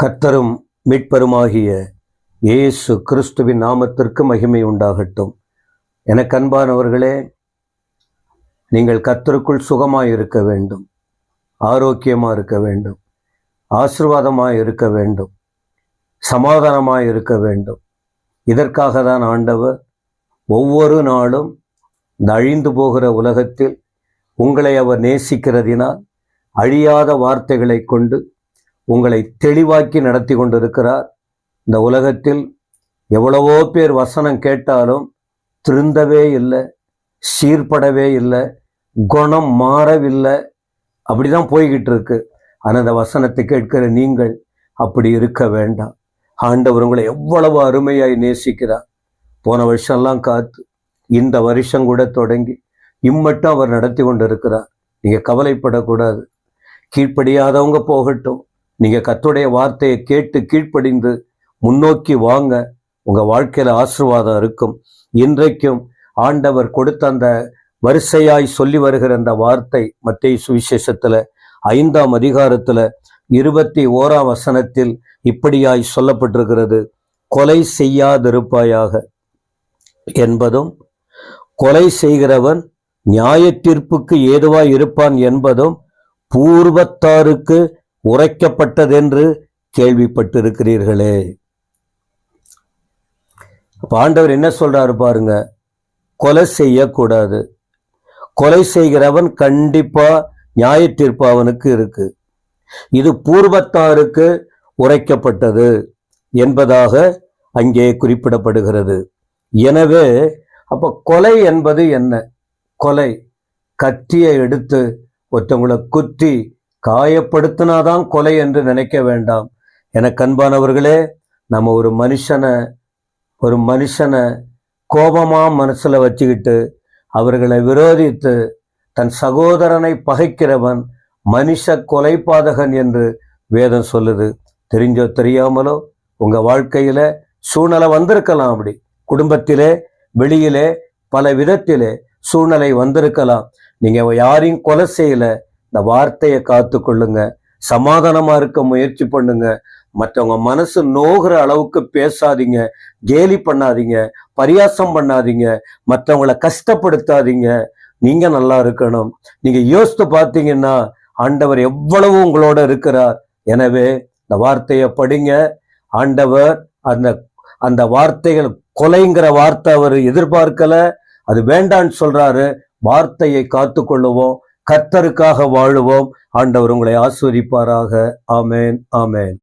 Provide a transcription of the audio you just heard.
கர்த்தரும் மீட்பருமாகிய இயேசு கிறிஸ்துவின் நாமத்திற்கு மகிமை உண்டாகட்டும். எனக்கு அன்பானவர்களே, நீங்கள் கர்த்தருக்குள் சுகமாய் இருக்க வேண்டும், ஆரோக்கியமாக இருக்க வேண்டும், ஆசீர்வாதமாய் இருக்க வேண்டும், சமாதானமாய் இருக்க வேண்டும். இதற்காக தான் ஆண்டவர் ஒவ்வொரு நாளும் இந்த அழிந்து போகிற உலகத்தில் உங்களை அவர் நேசிக்கிறதினால் அழியாத வார்த்தைகளை கொண்டு உங்களை தெளிவாக்கி நடத்தி கொண்டிருக்கிறார். இந்த உலகத்தில் எவ்வளவோ பேர் வசனம் கேட்டாலும் திருந்தவே இல்லை, சீர்படவே இல்லை, குணம் மாறவில்லை, அப்படிதான் போய்கிட்டு இருக்கு. ஆனால் அந்த வசனத்தை கேட்கிற நீங்கள் அப்படி இருக்க வேண்டாம். ஆண்டவர் உங்களை எவ்வளவு அருமையாய் நேசிக்கிறார். போன வருஷம்லாம் காத்து இந்த வருஷம் கூட தொடங்கி இம்மட்டும் அவர் நடத்தி கொண்டு இருக்கிறார். நீங்கள் கவலைப்படக்கூடாது. கீழ்ப்படியாதவங்க போகட்டும். நீங்கள் கர்த்தருடைய வார்த்தையை கேட்டு கீழ்ப்படிந்து முன்னோக்கி வாங்க. உங்கள் வாழ்க்கையில் ஆசீர்வாதம் இருக்கும். இன்றைக்கும் ஆண்டவர் கொடுத்த அந்த வரிசையாய் சொல்லி வருகிற அந்த வார்த்தை மத்தேயு சுவிசேஷத்தில் 5ஆம் அதிகாரத்தில் 21ஆம் வசனத்தில் இப்படியாய் சொல்லப்பட்டிருக்கிறது. கொலை செய்யாதிருப்பாயாக என்பதும், கொலை செய்கிறவன் நியாய தீர்ப்புக்கு ஏதுவாய் இருப்பான் என்பதும் பூர்வத்தாருக்கு உரைக்கப்பட்டதென்று கேள்விப்பட்டிருக்கிறீர்களே. ஆண்டவர் என்ன சொல்றாரு பாருங்க, கொலை செய்யக்கூடாது. கொலை செய்கிறவன் கண்டிப்பா நியாய தீர்ப்பு அவனுக்கு இருக்கு. இது பூர்வத்தாருக்கு உரைக்கப்பட்டது என்பதாக அங்கே குறிப்பிடப்படுகிறது. எனவே அப்ப கொலை என்பது என்ன? கொலை கத்தியை எடுத்து ஒருத்தவங்களை குத்தி காயப்படுத்தினாதான் கொலை என்று நினைக்க வேண்டாம். எனக்கு அன்பானவர்களே, நம்ம ஒரு மனுஷனை கோபமா மனசுல வச்சுக்கிட்டு அவர்களை விரோதித்து தன் சகோதரனை பகைக்கிறவன் மனுஷ கொலைபாதகன் என்று வேதம் சொல்லுது. தெரிஞ்சோ தெரியாமலோ உங்க வாழ்க்கையில சூழ்நிலை வந்திருக்கலாம். அப்படி குடும்பத்திலே வெளியிலே பல விதத்திலே சூழ்நிலை வந்திருக்கலாம். நீங்க யாரையும் கொலை செய்யல. இந்த வார்த்தையை காத்து கொள்ளுங்க. சமாதானமா இருக்க முயற்சி பண்ணுங்க. மற்றவங்க மனசு நோகிற அளவுக்கு பேசாதீங்க, கேலி பண்ணாதீங்க, பரியாசம் பண்ணாதீங்க, மற்றவங்களை கஷ்டப்படுத்தாதீங்க. நீங்க நல்லா இருக்கணும். நீங்க யோசித்து பார்த்தீங்கன்னா ஆண்டவர் எவ்வளவு உங்களோட இருக்கிறார். எனவே இந்த வார்த்தையை படிங்க. ஆண்டவர் அந்த வார்த்தைகள், கொலைங்கிற வார்த்தை அவர் எதிர்பார்க்கல, அது வேண்டான்னு சொல்றாரு. வார்த்தையை காத்து கொள்ளுவோம், கர்த்தருக்காக வாழுவோம். ஆண்டவர் உங்களை ஆசீர்வதிப்பாராக. ஆமேன், ஆமேன்.